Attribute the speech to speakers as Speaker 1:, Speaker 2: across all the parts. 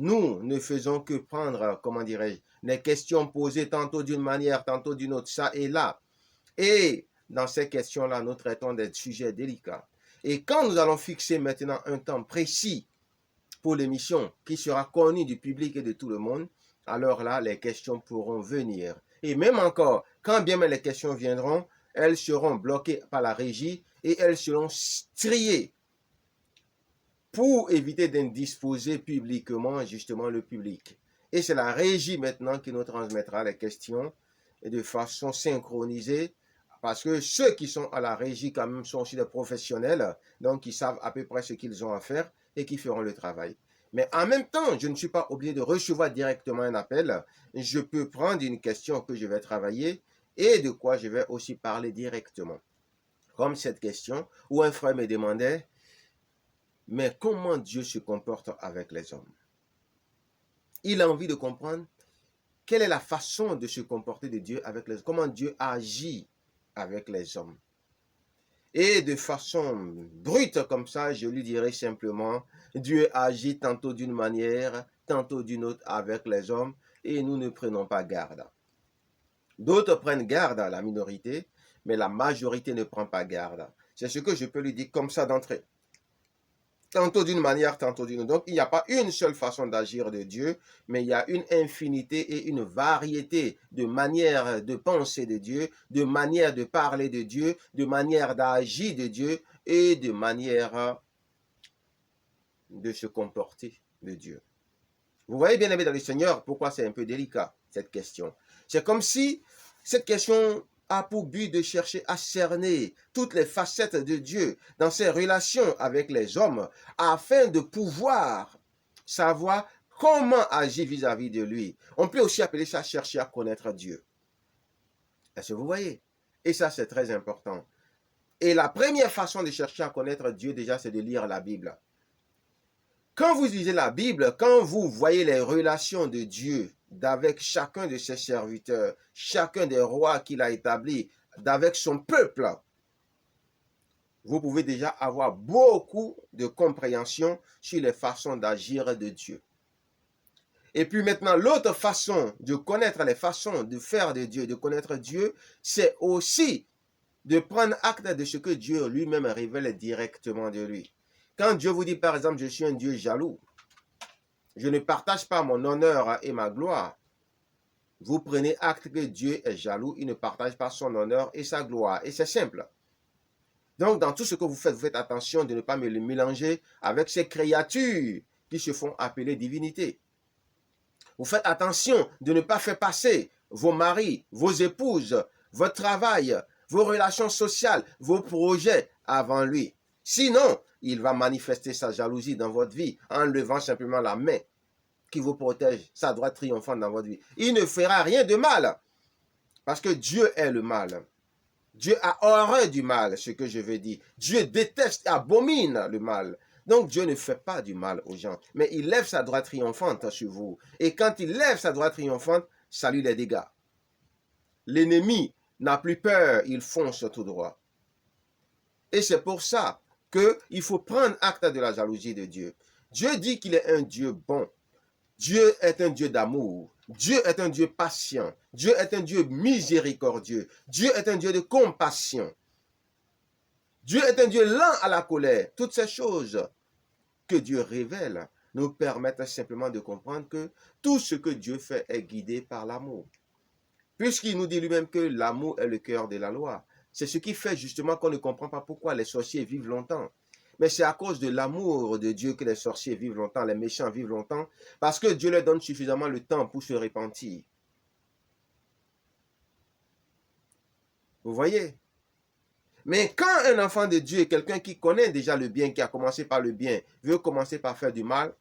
Speaker 1: Nous ne faisons que prendre, comment dirais-je, les questions posées tantôt d'une manière, tantôt d'une autre, ça et là. Et dans ces questions-là, nous traitons des sujets délicats. Et quand nous allons fixer maintenant un temps précis pour l'émission qui sera connue du public et de tout le monde, alors là, les questions pourront venir. Et même encore, quand bien même les questions viendront, elles seront bloquées par la régie et elles seront triées pour éviter d'indisposer publiquement justement le public. Et c'est la régie maintenant qui nous transmettra les questions de façon synchronisée, parce que ceux qui sont à la régie quand même sont aussi des professionnels, donc ils savent à peu près ce qu'ils ont à faire et qui feront le travail. Mais en même temps, je ne suis pas obligé de recevoir directement un appel. Je peux prendre une question que je vais travailler et de quoi je vais aussi parler directement. Comme cette question où un frère me demandait, mais comment Dieu se comporte avec les hommes? Il a envie de comprendre quelle est la façon de se comporter de Dieu avec les hommes, comment Dieu agit avec les hommes. Et de façon brute comme ça, je lui dirais simplement, Dieu agit tantôt d'une manière, tantôt d'une autre avec les hommes, et nous ne prenons pas garde. D'autres prennent garde à la minorité, mais la majorité ne prend pas garde. C'est ce que je peux lui dire comme ça d'entrée. Tantôt d'une manière, tantôt d'une autre. Donc, il n'y a pas une seule façon d'agir de Dieu, mais il y a une infinité et une variété de manières de penser de Dieu, de manières de parler de Dieu, de manières d'agir de Dieu et de manières de se comporter de Dieu. Vous voyez, bien aimé dans le Seigneur, pourquoi c'est un peu délicat, cette question. C'est comme si cette question a pour but de chercher à cerner toutes les facettes de Dieu dans ses relations avec les hommes afin de pouvoir savoir comment agir vis-à-vis de lui. On peut aussi appeler ça chercher à connaître Dieu. Est-ce que vous voyez? Et ça, c'est très important. Et la première façon de chercher à connaître Dieu, déjà, c'est de lire la Bible. Quand vous lisez la Bible, quand vous voyez les relations de Dieu avec chacun de ses serviteurs, chacun des rois qu'il a établis, avec son peuple, vous pouvez déjà avoir beaucoup de compréhension sur les façons d'agir de Dieu. Et puis maintenant, l'autre façon de connaître les façons de faire de Dieu, de connaître Dieu, c'est aussi de prendre acte de ce que Dieu lui-même révèle directement de lui. Quand Dieu vous dit, par exemple, je suis un Dieu jaloux, je ne partage pas mon honneur et ma gloire, vous prenez acte que Dieu est jaloux, il ne partage pas son honneur et sa gloire. Et c'est simple. Donc, dans tout ce que vous faites attention de ne pas me le mélanger avec ces créatures qui se font appeler divinités. Vous faites attention de ne pas faire passer vos maris, vos épouses, votre travail, vos relations sociales, vos projets avant lui. Sinon, il va manifester sa jalousie dans votre vie en levant simplement la main qui vous protège, sa droite triomphante dans votre vie. Il ne fera rien de mal parce que Dieu est le mal. Dieu a horreur du mal, ce que je veux dire. Dieu déteste et abomine le mal. Donc Dieu ne fait pas du mal aux gens, mais il lève sa droite triomphante sur vous. Et quand il lève sa droite triomphante, salue les dégâts. L'ennemi n'a plus peur, il fonce tout droit. Et c'est pour ça qu'il faut prendre acte de la jalousie de Dieu. Dieu dit qu'il est un Dieu bon. Dieu est un Dieu d'amour. Dieu est un Dieu patient. Dieu est un Dieu miséricordieux. Dieu est un Dieu de compassion. Dieu est un Dieu lent à la colère. Toutes ces choses que Dieu révèle nous permettent simplement de comprendre que tout ce que Dieu fait est guidé par l'amour. Puisqu'il nous dit lui-même que l'amour est le cœur de la loi. C'est ce qui fait justement qu'on ne comprend pas pourquoi les sorciers vivent longtemps. Mais c'est à cause de l'amour de Dieu que les sorciers vivent longtemps, les méchants vivent longtemps, parce que Dieu leur donne suffisamment le temps pour se repentir. Vous voyez? Mais quand un enfant de Dieu, quelqu'un qui connaît déjà le bien, qui a commencé par le bien, veut commencer par faire du mal,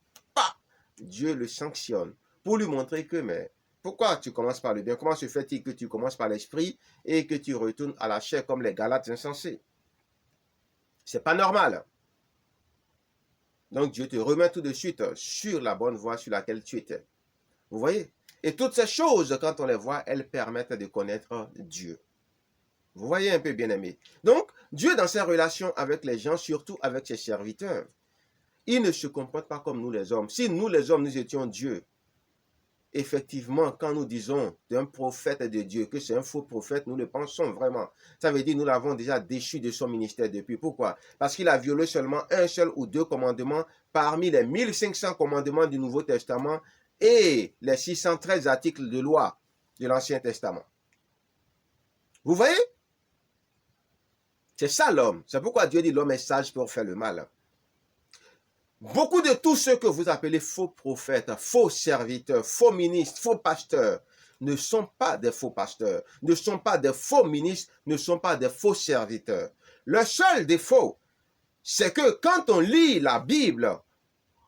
Speaker 1: Dieu le sanctionne pour lui montrer que, mais pourquoi tu commences par le bien? Comment se fait-il que tu commences par l'esprit et que tu retournes à la chair comme les Galates insensés? C'est pas normal. Donc Dieu te remet tout de suite sur la bonne voie sur laquelle tu étais. Vous voyez? Et toutes ces choses, quand on les voit, elles permettent de connaître Dieu. Vous voyez un peu, bien aimé. Donc, Dieu, dans ses relations avec les gens, surtout avec ses serviteurs, Ils ne se comportent pas comme nous les hommes. Si nous les hommes, nous étions Dieu, effectivement, quand nous disons d'un prophète de Dieu que c'est un faux prophète, nous le pensons vraiment. Ça veut dire que nous l'avons déjà déchu de son ministère depuis. Pourquoi? Parce qu'il a violé seulement un seul ou deux commandements parmi les 1500 commandements du Nouveau Testament et les 613 articles de loi de l'Ancien Testament. Vous voyez? C'est ça l'homme. C'est pourquoi Dieu dit l'homme est sage pour faire le mal. Beaucoup de tous ceux que vous appelez faux prophètes, faux serviteurs, faux ministres, faux pasteurs, ne sont pas des faux pasteurs, ne sont pas des faux ministres, ne sont pas des faux serviteurs. Le seul défaut, c'est que quand on lit la Bible,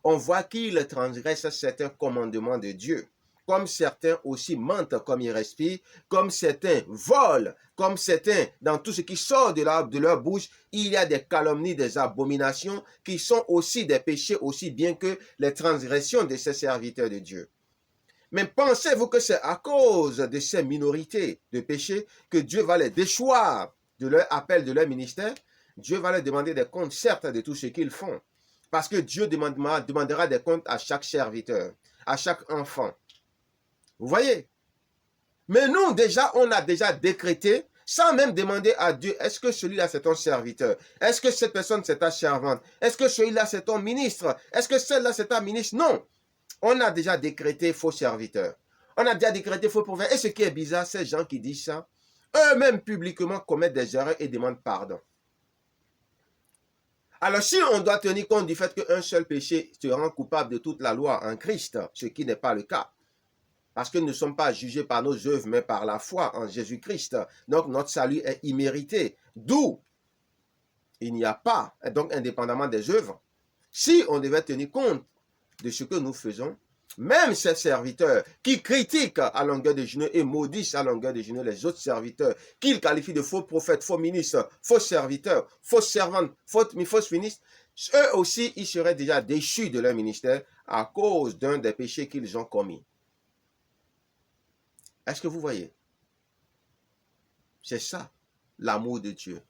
Speaker 1: on voit qu'ils transgressent certains commandements de Dieu. Comme certains aussi mentent comme ils respirent, comme certains volent, comme certains, dans tout ce qui sort de leur bouche, il y a des calomnies, des abominations qui sont aussi des péchés aussi bien que les transgressions de ces serviteurs de Dieu. Mais pensez-vous que c'est à cause de ces minorités de péchés que Dieu va les déchoir de leur appel, de leur ministère? Dieu va leur demander des comptes, certes, de tout ce qu'ils font. Parce que Dieu demandera des comptes à chaque serviteur, à chaque enfant. Vous voyez? Mais nous, déjà, on a déjà décrété, sans même demander à Dieu, est-ce que celui-là, c'est ton serviteur? Est-ce que cette personne, c'est ta servante? Est-ce que celui-là, c'est ton ministre? Est-ce que celle-là, c'est ta ministre? Non. On a déjà décrété faux serviteur. On a déjà décrété faux prophète. Et ce qui est bizarre, ces gens qui disent ça, eux-mêmes publiquement commettent des erreurs et demandent pardon. Alors, si on doit tenir compte du fait qu'un seul péché te rend coupable de toute la loi en Christ, ce qui n'est pas le cas, parce que nous ne sommes pas jugés par nos œuvres, mais par la foi en Jésus-Christ. Donc, notre salut est immérité. D'où il n'y a pas, donc indépendamment des œuvres, si on devait tenir compte de ce que nous faisons, même ces serviteurs qui critiquent à longueur de journée et maudissent à longueur de journée les autres serviteurs, qu'ils qualifient de faux prophètes, faux ministres, faux serviteurs, fausses servantes, fausses ministres, eux aussi, ils seraient déjà déchus de leur ministère à cause d'un des péchés qu'ils ont commis. Est-ce que vous voyez? C'est ça, l'amour de Dieu.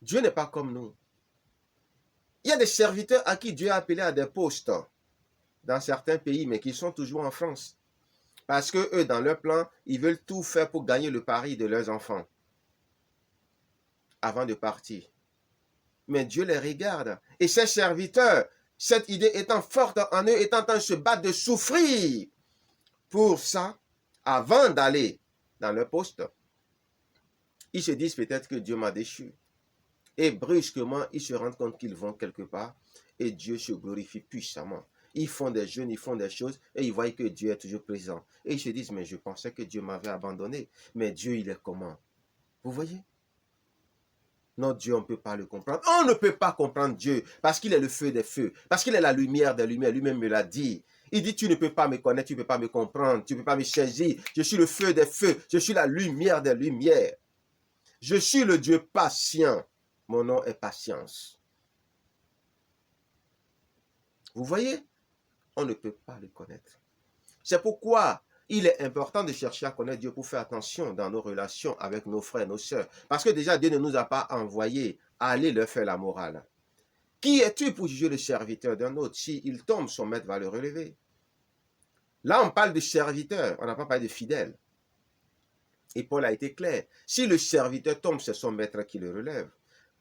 Speaker 1: Dieu n'est pas comme nous. Il y a des serviteurs à qui Dieu a appelé à des postes dans certains pays, mais qui sont toujours en France. Parce que eux, dans leur plan, ils veulent tout faire pour gagner le pari de leurs enfants avant de partir. Mais Dieu les regarde. Et ces serviteurs, cette idée étant forte en eux, étant en train de se battre, de souffrir pour ça, avant d'aller dans leur poste, ils se disent peut-être que Dieu m'a déchu. Et brusquement, ils se rendent compte qu'ils vont quelque part et Dieu se glorifie puissamment. Ils font des jeûnes, ils font des choses et ils voient que Dieu est toujours présent. Et ils se disent, mais je pensais que Dieu m'avait abandonné. Mais Dieu, il est comment? Vous voyez? Notre Dieu, on ne peut pas le comprendre. On ne peut pas comprendre Dieu parce qu'il est le feu des feux, parce qu'il est la lumière des lumières. Lui-même me l'a dit. Il dit, tu ne peux pas me connaître, tu ne peux pas me comprendre, tu ne peux pas me saisir. Je suis le feu des feux, je suis la lumière des lumières. Je suis le Dieu patient. Mon nom est patience. Vous voyez? On ne peut pas le connaître. C'est pourquoi il est important de chercher à connaître Dieu pour faire attention dans nos relations avec nos frères, nos sœurs. Parce que déjà, Dieu ne nous a pas envoyés à aller leur faire la morale. Qui es-tu pour juger le serviteur d'un autre? S'il tombe, son maître va le relever. Là, on parle de serviteur, on n'a pas parlé de fidèle. Et Paul a été clair. Si le serviteur tombe, c'est son maître qui le relève.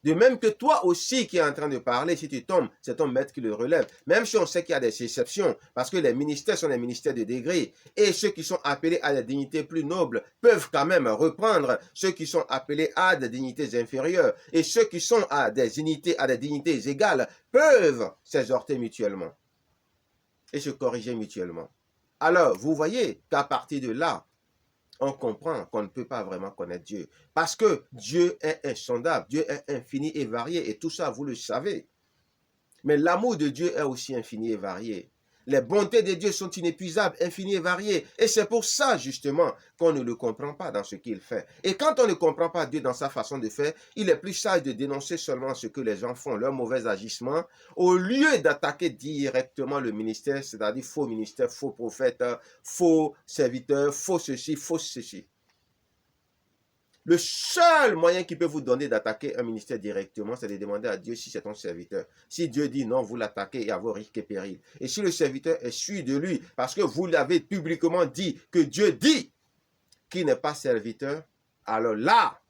Speaker 1: De même que toi aussi qui es en train de parler, si tu tombes, c'est ton maître qui le relève. Même si on sait qu'il y a des exceptions, parce que les ministères sont des ministères de degré, et ceux qui sont appelés à des dignités plus nobles peuvent quand même reprendre ceux qui sont appelés à des dignités inférieures, et ceux qui sont à des dignités égales peuvent s'exhorter mutuellement et se corriger mutuellement. Alors, vous voyez qu'à partir de là, on comprend qu'on ne peut pas vraiment connaître Dieu. Parce que Dieu est insondable, Dieu est infini et varié, et tout ça, vous le savez. Mais l'amour de Dieu est aussi infini et varié. Les bontés de Dieu sont inépuisables, infinies et variées. Et c'est pour ça, justement, qu'on ne le comprend pas dans ce qu'il fait. Et quand on ne comprend pas Dieu dans sa façon de faire, il est plus sage de dénoncer seulement ce que les gens font, leurs mauvais agissements, au lieu d'attaquer directement le ministère, c'est-à-dire faux ministère, faux prophète, faux serviteur, faux ceci, faux ceci. Le seul moyen qui peut vous donner d'attaquer un ministère directement, c'est de demander à Dieu si c'est ton serviteur. Si Dieu dit non, vous l'attaquez et à vos risques et périls. Et si le serviteur est sûr de lui, parce que vous l'avez publiquement dit, que Dieu dit qu'il n'est pas serviteur, alors là,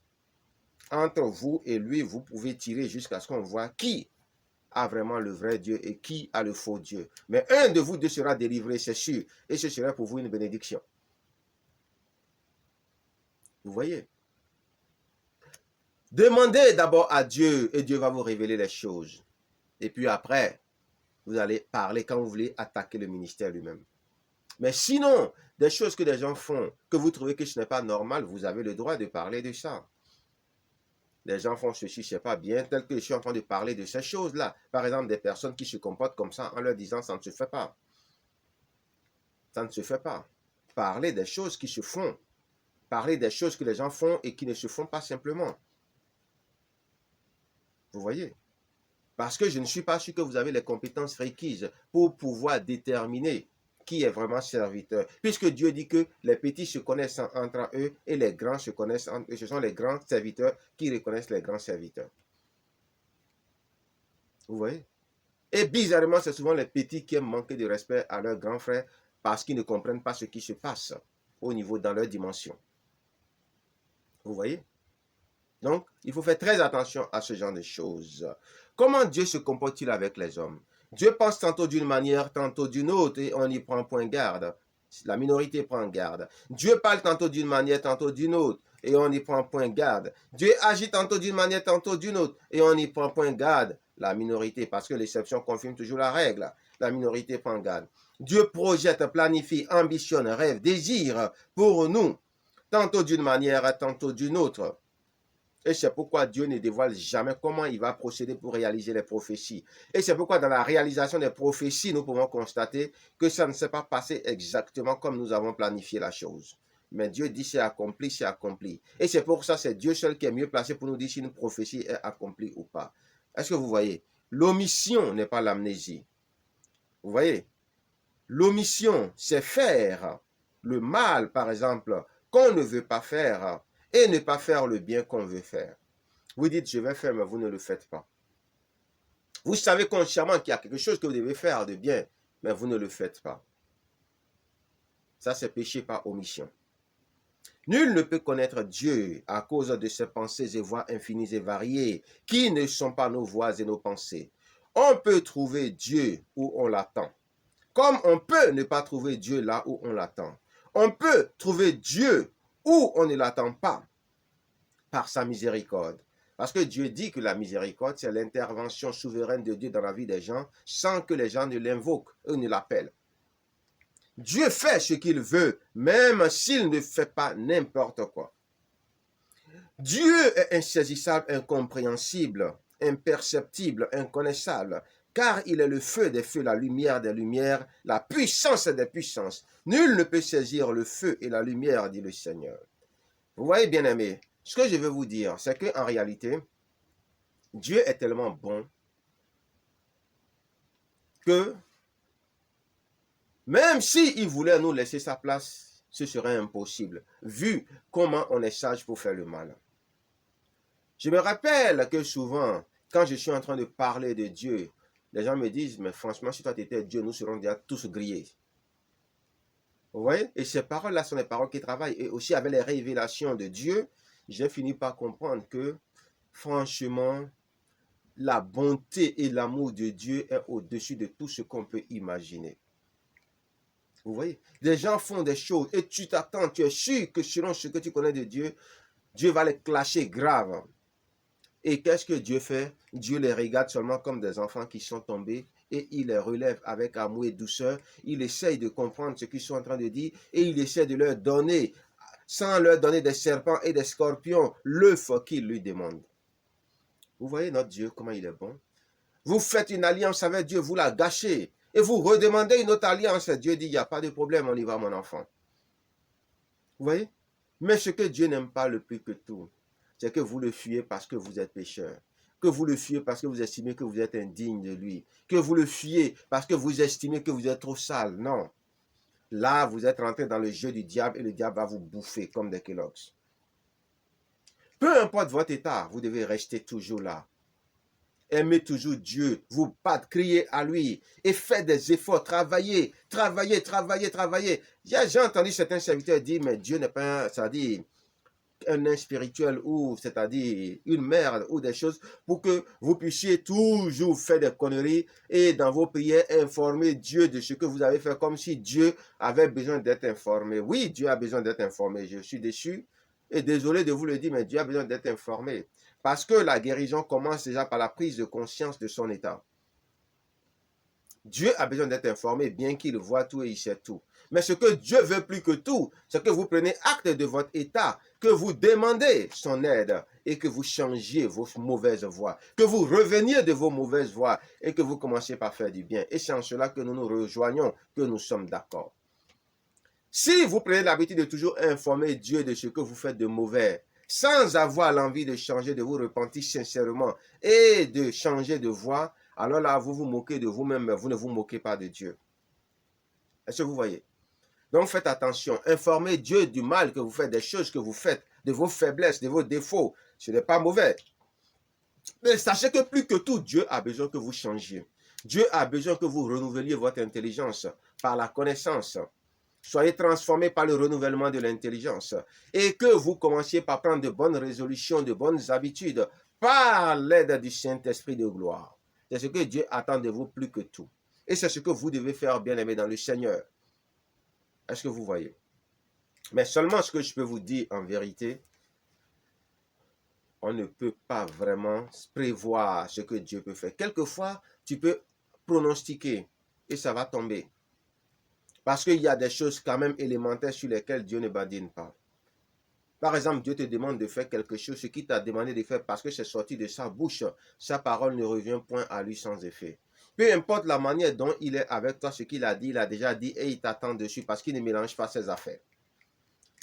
Speaker 1: entre vous et lui, vous pouvez tirer jusqu'à ce qu'on voit qui a vraiment le vrai Dieu et qui a le faux Dieu. Mais un de vous deux sera délivré, c'est sûr. Et ce sera pour vous une bénédiction. Vous voyez? Demandez d'abord à Dieu et Dieu va vous révéler les choses. Et puis après, vous allez parler quand vous voulez attaquer le ministère lui-même. Mais sinon, des choses que des gens font, que vous trouvez que ce n'est pas normal, vous avez le droit de parler de ça. Les gens font ceci, c'est pas bien, tel que je suis en train de parler de ces choses-là. Par exemple, des personnes qui se comportent comme ça en leur disant ça ne se fait pas. Ça ne se fait pas. Parler des choses qui se font. Parler des choses que les gens font et qui ne se font pas simplement. Vous voyez? Parce que je ne suis pas sûr que vous avez les compétences requises pour pouvoir déterminer qui est vraiment serviteur. Puisque Dieu dit que les petits se connaissent entre eux et les grands se connaissent entre eux. Ce sont les grands serviteurs qui reconnaissent les grands serviteurs. Vous voyez? Et bizarrement, c'est souvent les petits qui aiment manquer de respect à leurs grands frères parce qu'ils ne comprennent pas ce qui se passe au niveau dans leur dimension. Vous voyez? Donc, il faut faire très attention à ce genre de choses. Comment Dieu se comporte-t-il avec les hommes? Dieu pense tantôt d'une manière, tantôt d'une autre, et on y prend point garde. La minorité prend garde. Dieu parle tantôt d'une manière, tantôt d'une autre, et on y prend point garde. Dieu agit tantôt d'une manière, tantôt d'une autre, et on y prend point garde. La minorité, parce que l'exception confirme toujours la règle. La minorité prend garde. Dieu projette, planifie, ambitionne, rêve, désire pour nous, tantôt d'une manière, tantôt d'une autre. Et c'est pourquoi Dieu ne dévoile jamais comment il va procéder pour réaliser les prophéties. Et c'est pourquoi dans la réalisation des prophéties, nous pouvons constater que ça ne s'est pas passé exactement comme nous avons planifié la chose. Mais Dieu dit c'est accompli, c'est accompli. Et c'est pour ça c'est Dieu seul qui est mieux placé pour nous dire si une prophétie est accomplie ou pas. Est-ce que vous voyez? L'omission n'est pas l'amnésie. Vous voyez? L'omission, c'est faire le mal, par exemple, qu'on ne veut pas faire et ne pas faire le bien qu'on veut faire. Vous dites, je vais faire, mais vous ne le faites pas. Vous savez consciemment qu'il y a quelque chose que vous devez faire de bien, mais vous ne le faites pas. Ça, c'est péché par omission. Nul ne peut connaître Dieu à cause de ses pensées et voies infinies et variées, qui ne sont pas nos voies et nos pensées. On peut trouver Dieu où on l'attend, comme on peut ne pas trouver Dieu là où on l'attend. On peut trouver Dieu où on ne l'attend pas, par sa miséricorde. Parce que Dieu dit que la miséricorde, c'est l'intervention souveraine de Dieu dans la vie des gens sans que les gens ne l'invoquent ou ne l'appellent. Dieu fait ce qu'il veut, même s'il ne fait pas n'importe quoi. Dieu est insaisissable, incompréhensible, imperceptible, inconnaissable, car il est le feu des feux, la lumière des lumières, la puissance des puissances. Nul ne peut saisir le feu et la lumière, dit le Seigneur. Vous voyez, bien-aimés, ce que je veux vous dire, c'est qu'en réalité, Dieu est tellement bon que même s'il voulait nous laisser sa place, ce serait impossible, vu comment on est sage pour faire le mal. Je me rappelle que souvent, quand je suis en train de parler de Dieu, les gens me disent, mais franchement, si toi tu étais Dieu, nous serons déjà tous grillés. Vous voyez? Et ces paroles-là sont les paroles qui travaillent. Et aussi avec les révélations de Dieu, j'ai fini par comprendre que, franchement, la bonté et l'amour de Dieu est au-dessus de tout ce qu'on peut imaginer. Vous voyez? Les gens font des choses et tu t'attends, tu es sûr que selon ce que tu connais de Dieu, Dieu va les clasher grave. Et qu'est-ce que Dieu fait? Dieu les regarde seulement comme des enfants qui sont tombés et il les relève avec amour et douceur. Il essaye de comprendre ce qu'ils sont en train de dire et il essaie de leur donner, sans leur donner des serpents et des scorpions, l'œuf qu'ils lui demandent. Vous voyez notre Dieu, comment il est bon? Vous faites une alliance avec Dieu, vous la gâchez. Et vous redemandez une autre alliance. Dieu dit, il n'y a pas de problème, on y va mon enfant. Vous voyez? Mais ce que Dieu n'aime pas le plus que tout, c'est que vous le fuyez parce que vous êtes pécheur. Que vous le fuyez parce que vous estimez que vous êtes indigne de lui. Que vous le fuyez parce que vous estimez que vous êtes trop sale. Non. Là, vous êtes rentré dans le jeu du diable et le diable va vous bouffer comme des Kellogg's. Peu importe votre état, vous devez rester toujours là. Aimez toujours Dieu, vous battez, criez à lui et faites des efforts, travaillez. J'ai entendu certains serviteurs dire, mais Dieu n'est pas, c'est-à-dire un nain spirituel ou c'est-à-dire une merde ou des choses pour que vous puissiez toujours faire des conneries et dans vos prières informer Dieu de ce que vous avez fait comme si Dieu avait besoin d'être informé. Oui, Dieu a besoin d'être informé. Je suis déçu et désolé de vous le dire, mais Dieu a besoin d'être informé. Parce que la guérison commence déjà par la prise de conscience de son état. Dieu a besoin d'être informé, bien qu'il voit tout et il sait tout. Mais ce que Dieu veut plus que tout, c'est que vous preniez acte de votre état, que vous demandez son aide et que vous changiez vos mauvaises voies, que vous reveniez de vos mauvaises voies et que vous commenciez par faire du bien. Et c'est en cela que nous nous rejoignons, que nous sommes d'accord. Si vous prenez l'habitude de toujours informer Dieu de ce que vous faites de mauvais, sans avoir l'envie de changer, de vous repentir sincèrement et de changer de voie, alors là, vous vous moquez de vous-même, mais vous ne vous moquez pas de Dieu. Est-ce que vous voyez? Donc faites attention, informez Dieu du mal que vous faites, des choses que vous faites, de vos faiblesses, de vos défauts. Ce n'est pas mauvais. Mais sachez que plus que tout, Dieu a besoin que vous changiez. Dieu a besoin que vous renouveliez votre intelligence par la connaissance. Soyez transformés par le renouvellement de l'intelligence et que vous commenciez par prendre de bonnes résolutions, de bonnes habitudes par l'aide du Saint-Esprit de gloire. C'est ce que Dieu attend de vous plus que tout. Et c'est ce que vous devez faire, bien-aimés, dans le Seigneur. Est-ce que vous voyez? Mais seulement ce que je peux vous dire en vérité, on ne peut pas vraiment prévoir ce que Dieu peut faire. Quelquefois, tu peux pronostiquer et ça va tomber. Parce qu'il y a des choses quand même élémentaires sur lesquelles Dieu ne badine pas. Par exemple, Dieu te demande de faire quelque chose, ce qu'il t'a demandé de faire parce que c'est sorti de sa bouche. Sa parole ne revient point à lui sans effet. Peu importe la manière dont il est avec toi, ce qu'il a dit, il a déjà dit et il t'attend dessus parce qu'il ne mélange pas ses affaires.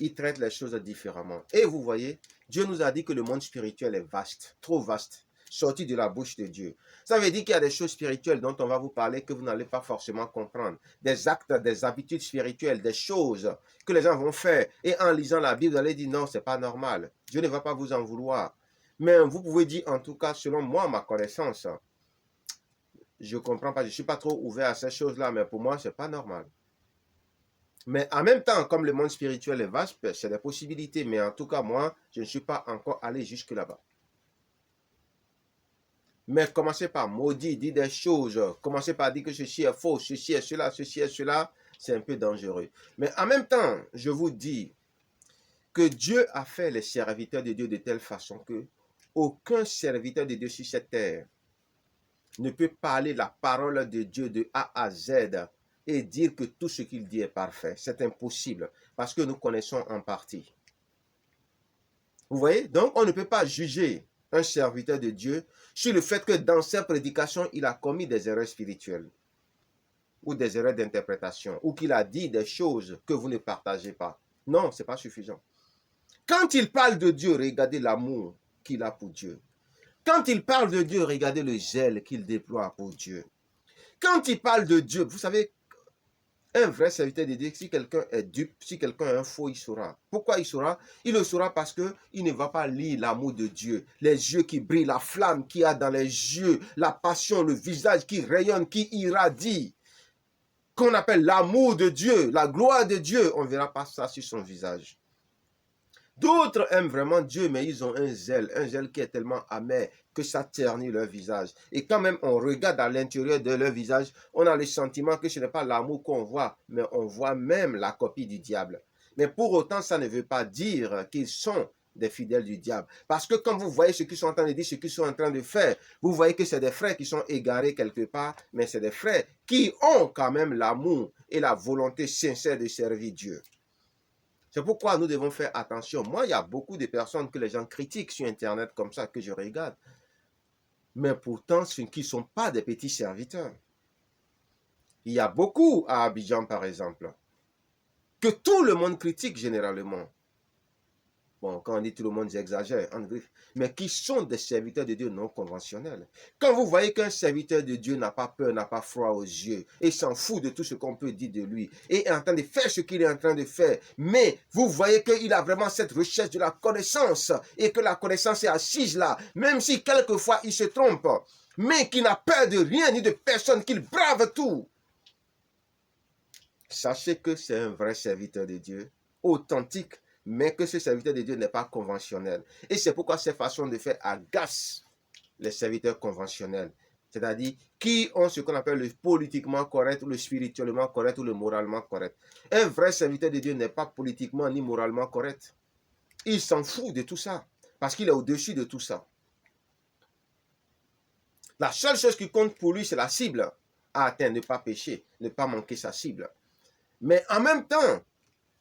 Speaker 1: Il traite les choses différemment. Et vous voyez, Dieu nous a dit que le monde spirituel est vaste, trop vaste, sorti de la bouche de Dieu. Ça veut dire qu'il y a des choses spirituelles dont on va vous parler que vous n'allez pas forcément comprendre. Des actes, des habitudes spirituelles, des choses que les gens vont faire. Et en lisant la Bible, vous allez dire non, c'est pas normal. Dieu ne va pas vous en vouloir. Mais vous pouvez dire, en tout cas, selon moi, ma connaissance, je ne comprends pas, je ne suis pas trop ouvert à ces choses-là, mais pour moi, ce n'est pas normal. Mais en même temps, comme le monde spirituel est vaste, c'est des possibilités. Mais en tout cas, moi, je ne suis pas encore allé jusque là-bas. Mais commencez par maudire, dire des choses. Commencez par dire que ceci est faux, ceci est cela. C'est un peu dangereux. Mais en même temps, je vous dis que Dieu a fait les serviteurs de Dieu de telle façon que aucun serviteur de Dieu sur cette terre ne peut parler la parole de Dieu de A à Z et dire que tout ce qu'il dit est parfait. C'est impossible parce que nous connaissons en partie. Vous voyez? Donc, on ne peut pas juger un serviteur de Dieu sur le fait que dans sa prédication, il a commis des erreurs spirituelles ou des erreurs d'interprétation ou qu'il a dit des choses que vous ne partagez pas. Non, ce n'est pas suffisant. Quand il parle de Dieu, regardez l'amour qu'il a pour Dieu. Quand il parle de Dieu, regardez le zèle qu'il déploie pour Dieu. Quand il parle de Dieu, vous savez, un vrai serviteur de Dieu, si quelqu'un est dupe, si quelqu'un est un faux, il saura. Pourquoi il saura? Il le saura parce qu'il ne va pas lire l'amour de Dieu. Les yeux qui brillent, la flamme qu'il y a dans les yeux, la passion, le visage qui rayonne, qui irradie, qu'on appelle l'amour de Dieu, la gloire de Dieu. On ne verra pas ça sur son visage. D'autres aiment vraiment Dieu, mais ils ont un zèle qui est tellement amer que ça ternit leur visage. Et quand même on regarde à l'intérieur de leur visage, on a le sentiment que ce n'est pas l'amour qu'on voit, mais on voit même la copie du diable. Mais pour autant, ça ne veut pas dire qu'ils sont des fidèles du diable. Parce que quand vous voyez ce qu'ils sont en train de dire, ce qu'ils sont en train de faire, vous voyez que c'est des frères qui sont égarés quelque part, mais c'est des frères qui ont quand même l'amour et la volonté sincère de servir Dieu. C'est pourquoi nous devons faire attention. Moi, il y a beaucoup de personnes que les gens critiquent sur Internet comme ça, que je regarde. Mais pourtant, ce qui ne sont pas des petits serviteurs. Il y a beaucoup à Abidjan, par exemple, que tout le monde critique généralement. Bon, quand on dit tout le monde, j'exagère, en griffe. Mais qui sont des serviteurs de Dieu non conventionnels. Quand vous voyez qu'un serviteur de Dieu n'a pas peur, n'a pas froid aux yeux, et s'en fout de tout ce qu'on peut dire de lui, et est en train de faire ce qu'il est en train de faire, mais vous voyez qu'il a vraiment cette recherche de la connaissance, et que la connaissance est assise là, même si quelquefois il se trompe, mais qui n'a peur de rien ni de personne, qu'il brave tout. Sachez que c'est un vrai serviteur de Dieu, authentique, mais que ce serviteur de Dieu n'est pas conventionnel. Et c'est pourquoi ces façons de faire agacent les serviteurs conventionnels. C'est-à-dire qui ont ce qu'on appelle le politiquement correct, ou le spirituellement correct, ou le moralement correct. Un vrai serviteur de Dieu n'est pas politiquement ni moralement correct. Il s'en fout de tout ça, parce qu'il est au-dessus de tout ça. La seule chose qui compte pour lui, c'est la cible à atteindre, ne pas pécher, ne pas manquer sa cible. Mais en même temps,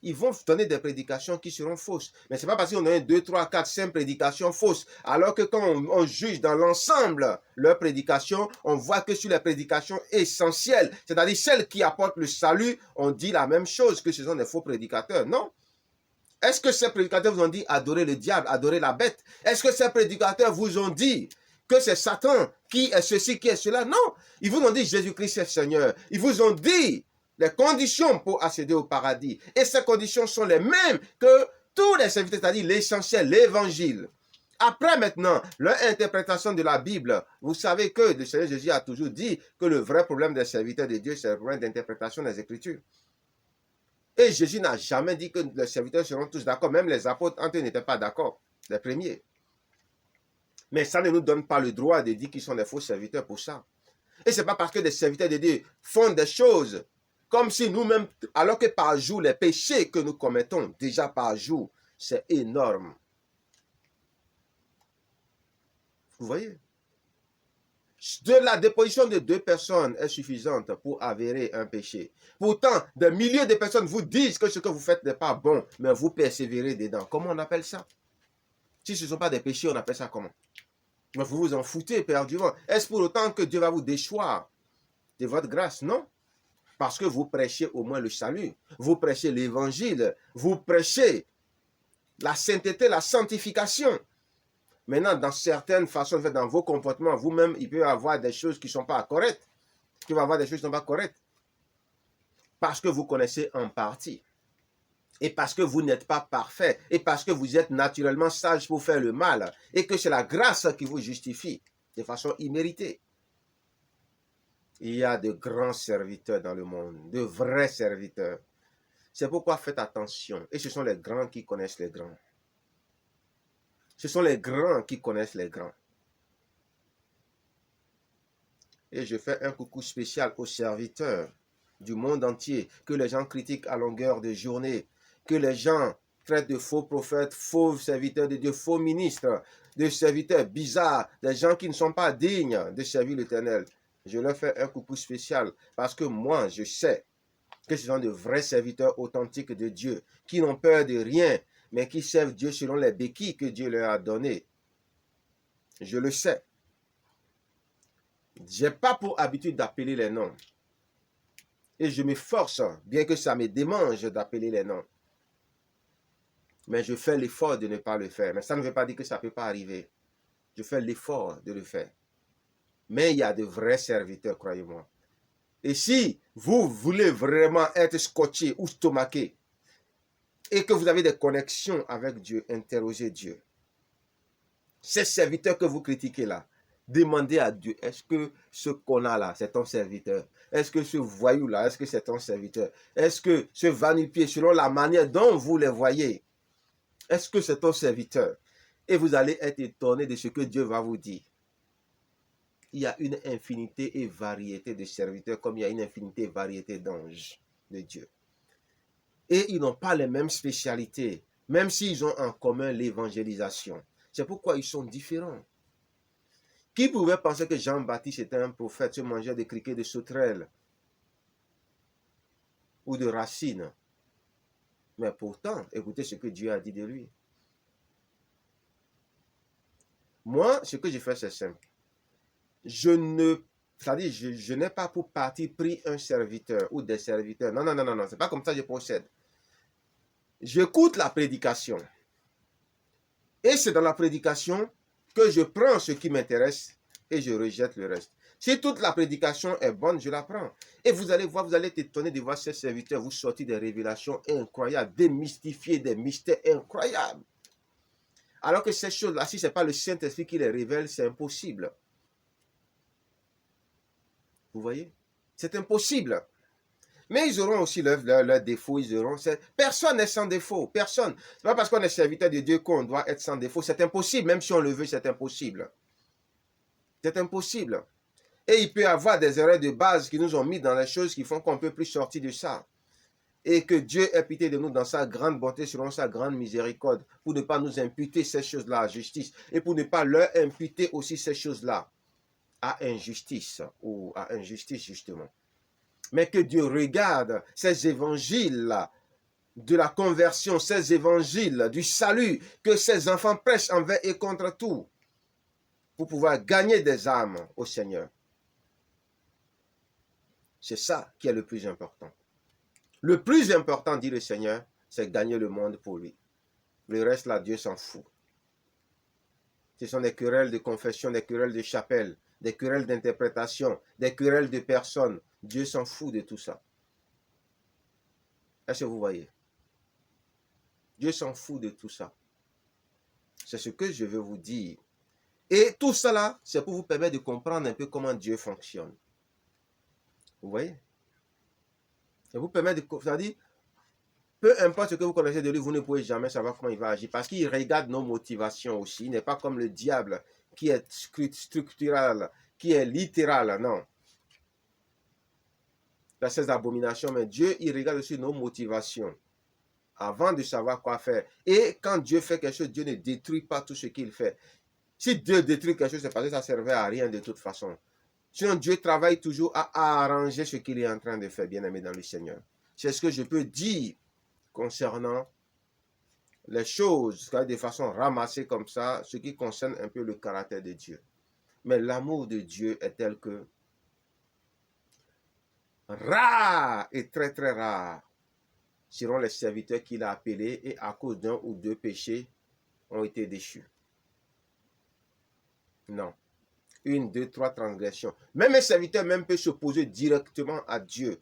Speaker 1: ils vont donner des prédications qui seront fausses. Mais ce n'est pas parce qu'on a 2, 3, 4, 5 prédications fausses. Alors que quand on juge dans l'ensemble leurs prédications, on voit que sur les prédications essentielles, c'est-à-dire celles qui apportent le salut, on dit la même chose, que ce sont des faux prédicateurs. Non. Est-ce que ces prédicateurs vous ont dit adorer le diable, adorer la bête? Est-ce que ces prédicateurs vous ont dit que c'est Satan qui est ceci, qui est cela? Non. Ils vous ont dit Jésus-Christ est Seigneur. Ils vous ont dit les conditions pour accéder au paradis. Et ces conditions sont les mêmes que tous les serviteurs, c'est-à-dire l'essentiel, l'évangile. Après maintenant, leur interprétation de la Bible, vous savez que le Seigneur Jésus a toujours dit que le vrai problème des serviteurs de Dieu, c'est le problème d'interprétation des Écritures. Et Jésus n'a jamais dit que les serviteurs seront tous d'accord. Même les apôtres entre eux n'étaient pas d'accord, les premiers. Mais ça ne nous donne pas le droit de dire qu'ils sont des faux serviteurs pour ça. Et ce n'est pas parce que des serviteurs de Dieu font des choses comme si nous-mêmes, alors que par jour, les péchés que nous commettons, déjà par jour, c'est énorme. Vous voyez? La déposition de 2 personnes est suffisante pour avérer un péché. Pourtant, des milliers de personnes vous disent que ce que vous faites n'est pas bon, mais vous persévérez dedans. Comment on appelle ça? Si ce ne sont pas des péchés, on appelle ça comment? Mais vous vous en foutez éperdument. Est-ce pour autant que Dieu va vous déchoir de votre grâce? Non. Parce que vous prêchez au moins le salut. Vous prêchez l'évangile. Vous prêchez la sainteté, la sanctification. Maintenant, dans certaines façons de faire, dans vos comportements, vous-même, il peut y avoir des choses qui ne sont pas correctes. Il va y avoir des choses qui ne sont pas correctes. Parce que vous connaissez en partie. Et parce que vous n'êtes pas parfait. Et parce que vous êtes naturellement sage pour faire le mal. Et que c'est la grâce qui vous justifie de façon imméritée. Il y a de grands serviteurs dans le monde. De vrais serviteurs. C'est pourquoi faites attention. Et ce sont les grands qui connaissent les grands. Ce sont les grands qui connaissent les grands. Et je fais un coucou spécial aux serviteurs du monde entier, que les gens critiquent à longueur de journée, que les gens traitent de faux prophètes, faux serviteurs de Dieu, faux ministres, de serviteurs bizarres, des gens qui ne sont pas dignes de servir l'Éternel. Je leur fais un coucou spécial parce que moi, je sais que ce sont de vrais serviteurs authentiques de Dieu, qui n'ont peur de rien, mais qui servent Dieu selon les béquilles que Dieu leur a données. Je le sais. Je n'ai pas pour habitude d'appeler les noms. Et je m'efforce, bien que ça me démange d'appeler les noms. Mais je fais l'effort de ne pas le faire. Mais ça ne veut pas dire que ça ne peut pas arriver. Je fais l'effort de le faire. Mais il y a de vrais serviteurs, croyez-moi. Et si vous voulez vraiment être scotché ou stomaqué, et que vous avez des connexions avec Dieu, interrogez Dieu. Ces serviteurs que vous critiquez là, demandez à Dieu, est-ce que ce qu'on a là, c'est ton serviteur? Est-ce que ce voyou là, est-ce que c'est ton serviteur? Est-ce que ce va-nu-pied, selon la manière dont vous les voyez, est-ce que c'est ton serviteur? Et vous allez être étonné de ce que Dieu va vous dire. Il y a une infinité et variété de serviteurs, comme il y a une infinité et variété d'anges de Dieu. Et ils n'ont pas les mêmes spécialités, même s'ils ont en commun l'évangélisation. C'est pourquoi ils sont différents. Qui pouvait penser que Jean-Baptiste était un prophète, se mangeait des criquets de sauterelles ou de racines? Mais pourtant, écoutez ce que Dieu a dit de lui. Moi, ce que je fais, c'est simple. Je n'ai pas pour parti pris un serviteur ou des serviteurs. Non, c'est pas comme ça que je procède. J'écoute la prédication. Et c'est dans la prédication que je prends ce qui m'intéresse et je rejette le reste. Si toute la prédication est bonne, je la prends. Et vous allez voir, vous allez être étonné de voir ces serviteurs vous sortir des révélations incroyables, démystifier des mystères incroyables. Alors que ces choses-là, si ce n'est pas le Saint-Esprit qui les révèle, c'est impossible. Vous voyez? C'est impossible. Mais ils auront aussi leurs défauts, personne n'est sans défaut, personne. Ce n'est pas parce qu'on est serviteur de Dieu qu'on doit être sans défaut. C'est impossible, même si on le veut, c'est impossible. C'est impossible. Et il peut y avoir des erreurs de base qui nous ont mis dans les choses qui font qu'on ne peut plus sortir de ça. Et que Dieu ait pitié de nous dans sa grande bonté, selon sa grande miséricorde, pour ne pas nous imputer ces choses-là à justice, et pour ne pas leur imputer aussi ces choses-là à injustice, ou à injustice justement. Mais que Dieu regarde ces évangiles de la conversion, ces évangiles du salut, que ces enfants prêchent envers et contre tout, pour pouvoir gagner des âmes au Seigneur. C'est ça qui est le plus important. Le plus important, dit le Seigneur, c'est gagner le monde pour lui. Le reste, là, Dieu s'en fout. Ce sont des querelles de confession, des querelles de chapelle, des querelles d'interprétation, des querelles de personnes. Dieu s'en fout de tout ça. Est-ce que vous voyez? Dieu s'en fout de tout ça. C'est ce que je veux vous dire. Et tout ça là, c'est pour vous permettre de comprendre un peu comment Dieu fonctionne. Vous voyez? Ça vous permet de... C'est-à-dire, peu importe ce que vous connaissez de lui, vous ne pouvez jamais savoir comment il va agir. Parce qu'il regarde nos motivations aussi. Il n'est pas comme le diable qui est structural, qui est littéral. Non. Il a ses abominations, mais Dieu, il regarde aussi nos motivations avant de savoir quoi faire. Et quand Dieu fait quelque chose, Dieu ne détruit pas tout ce qu'il fait. Si Dieu détruit quelque chose, c'est parce que ça ne servait à rien de toute façon. Sinon, Dieu travaille toujours à arranger ce qu'il est en train de faire, bien-aimé dans le Seigneur. C'est ce que je peux dire concernant les choses, de façon ramassée comme ça, ce qui concerne un peu le caractère de Dieu. Mais l'amour de Dieu est tel que rare et très très rare seront les serviteurs qu'il a appelés et à cause d'un ou deux péchés ont été déchus. Non. 1, 2, 3 transgressions. Même un serviteur même peut s'opposer directement à Dieu.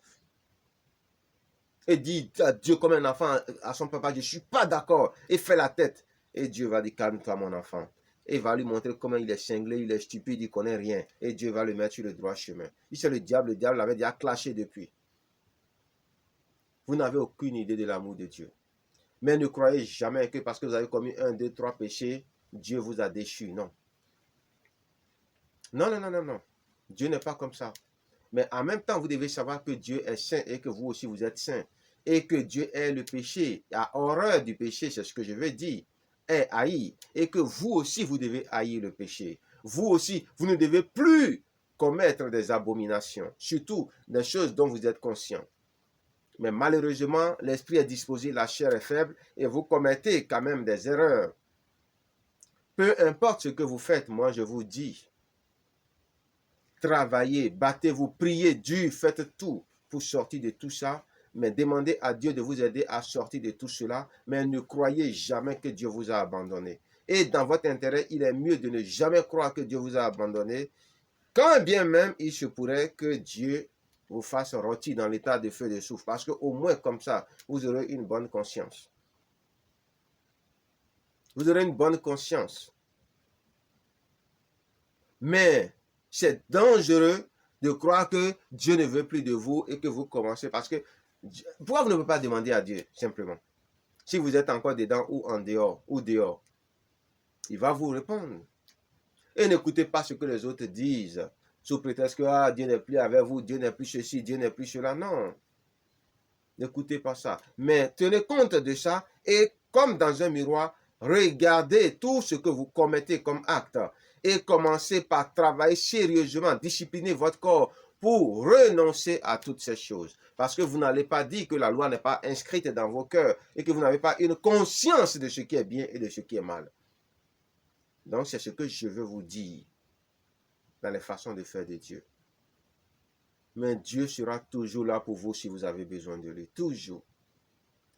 Speaker 1: Et dit à Dieu comme un enfant à son papa, je ne suis pas d'accord. Et fait la tête. Et Dieu va dire, calme-toi mon enfant. Et va lui montrer comment il est cinglé, il est stupide, il ne connaît rien. Et Dieu va le mettre sur le droit chemin. Si c'est le diable l'avait déjà clashé depuis. Vous n'avez aucune idée de l'amour de Dieu. Mais ne croyez jamais que parce que vous avez commis 1, 2, 3 péchés, Dieu vous a déchu. Non. Non, non, non, non, non. Dieu n'est pas comme ça. Mais en même temps, vous devez savoir que Dieu est saint et que vous aussi vous êtes saint. Et que Dieu est le péché, a horreur du péché, c'est ce que je veux dire, est haï. Et que vous aussi, vous devez haïr le péché. Vous aussi, vous ne devez plus commettre des abominations, surtout des choses dont vous êtes conscient. Mais malheureusement, l'esprit est disposé, la chair est faible et vous commettez quand même des erreurs. Peu importe ce que vous faites, moi je vous dis, travaillez, battez-vous, priez Dieu, faites tout pour sortir de tout ça, mais demandez à Dieu de vous aider à sortir de tout cela, mais ne croyez jamais que Dieu vous a abandonné. Et dans votre intérêt, il est mieux de ne jamais croire que Dieu vous a abandonné, quand bien même il se pourrait que Dieu vous fasse rôtir dans l'état de feu de soufre, parce qu'au moins comme ça, vous aurez une bonne conscience. Vous aurez une bonne conscience. Mais c'est dangereux de croire que Dieu ne veut plus de vous et que vous commencez. Parce que, pourquoi vous ne pouvez pas demander à Dieu, simplement? Si vous êtes encore dedans ou en dehors, ou dehors, il va vous répondre. Et n'écoutez pas ce que les autres disent, sous prétexte que Dieu n'est plus avec vous, Dieu n'est plus ceci, Dieu n'est plus cela. Non. N'écoutez pas ça. Mais tenez compte de ça et comme dans un miroir, regardez tout ce que vous commettez comme acte et commencez par travailler sérieusement, discipliner votre corps pour renoncer à toutes ces choses. Parce que vous n'allez pas dire que la loi n'est pas inscrite dans vos cœurs et que vous n'avez pas une conscience de ce qui est bien et de ce qui est mal. Donc c'est ce que je veux vous dire dans les façons de faire de Dieu. Mais Dieu sera toujours là pour vous si vous avez besoin de lui. Toujours.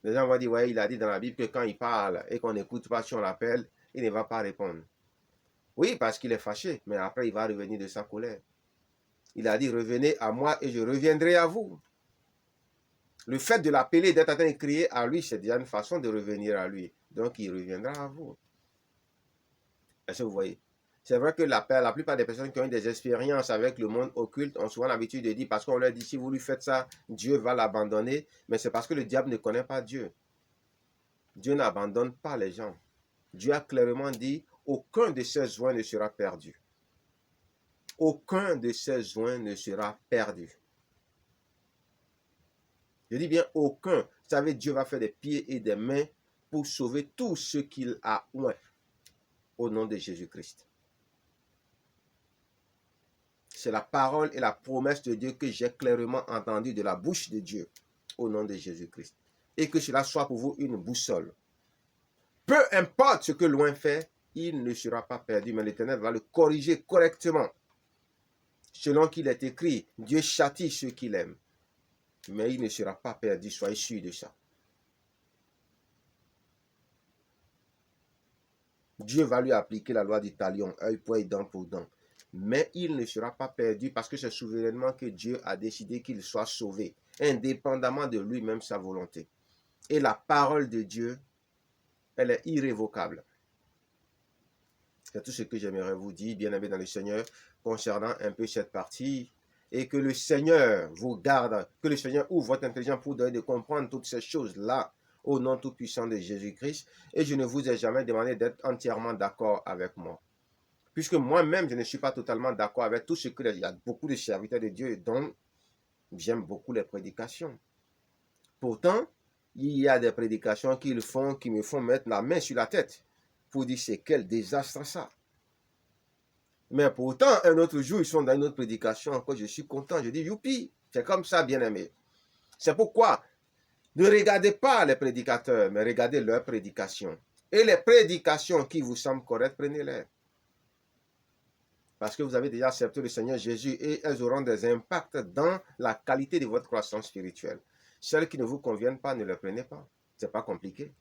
Speaker 1: Les gens vont dire, ouais, il a dit dans la Bible que quand il parle et qu'on n'écoute pas, si on l'appelle, il ne va pas répondre. Oui, parce qu'il est fâché, mais après il va revenir de sa colère. Il a dit, revenez à moi et je reviendrai à vous. Le fait de l'appeler, d'être en train de crier à lui, c'est déjà une façon de revenir à lui. Donc il reviendra à vous. Est-ce que vous voyez? C'est vrai que la plupart des personnes qui ont eu des expériences avec le monde occulte ont souvent l'habitude de dire, parce qu'on leur dit, si vous lui faites ça, Dieu va l'abandonner. Mais c'est parce que le diable ne connaît pas Dieu. Dieu n'abandonne pas les gens. Dieu a clairement dit, aucun de ses soins ne sera perdu. Aucun de ses soins ne sera perdu. Je dis bien aucun. Vous savez, Dieu va faire des pieds et des mains pour sauver tout ce qu'il a oint au nom de Jésus-Christ. C'est la parole et la promesse de Dieu que j'ai clairement entendue de la bouche de Dieu au nom de Jésus-Christ. Et que cela soit pour vous une boussole. Peu importe ce que loin fait, il ne sera pas perdu, mais l'Éternel va le corriger correctement. Selon qu'il est écrit, Dieu châtie ceux qu'il aime. Mais il ne sera pas perdu, soyez sûr de ça. Dieu va lui appliquer la loi du talion, œil pour œil, dent pour dent. Mais il ne sera pas perdu parce que c'est souverainement que Dieu a décidé qu'il soit sauvé, indépendamment de lui-même sa volonté. Et la parole de Dieu, elle est irrévocable. C'est tout ce que j'aimerais vous dire, bien-aimés dans le Seigneur, concernant un peu cette partie. Et que le Seigneur vous garde, que le Seigneur ouvre votre intelligence pour donner de comprendre toutes ces choses-là au nom tout-puissant de Jésus-Christ. Et je ne vous ai jamais demandé d'être entièrement d'accord avec moi. Puisque moi-même, je ne suis pas totalement d'accord avec tout ce que... Il y a beaucoup de serviteurs de Dieu dont j'aime beaucoup les prédications. Pourtant, il y a des prédications qu'ils font, qui me font mettre la main sur la tête pour dire c'est quel désastre ça. Mais pourtant, un autre jour, ils sont dans une autre prédication, encore je suis content, je dis youpi, c'est comme ça, bien-aimé. C'est pourquoi, ne regardez pas les prédicateurs, mais regardez leurs prédications. Et les prédications qui vous semblent correctes, prenez-les. Parce que vous avez déjà accepté le Seigneur Jésus et elles auront des impacts dans la qualité de votre croissance spirituelle. Celles qui ne vous conviennent pas, ne les prenez pas. Ce n'est pas compliqué.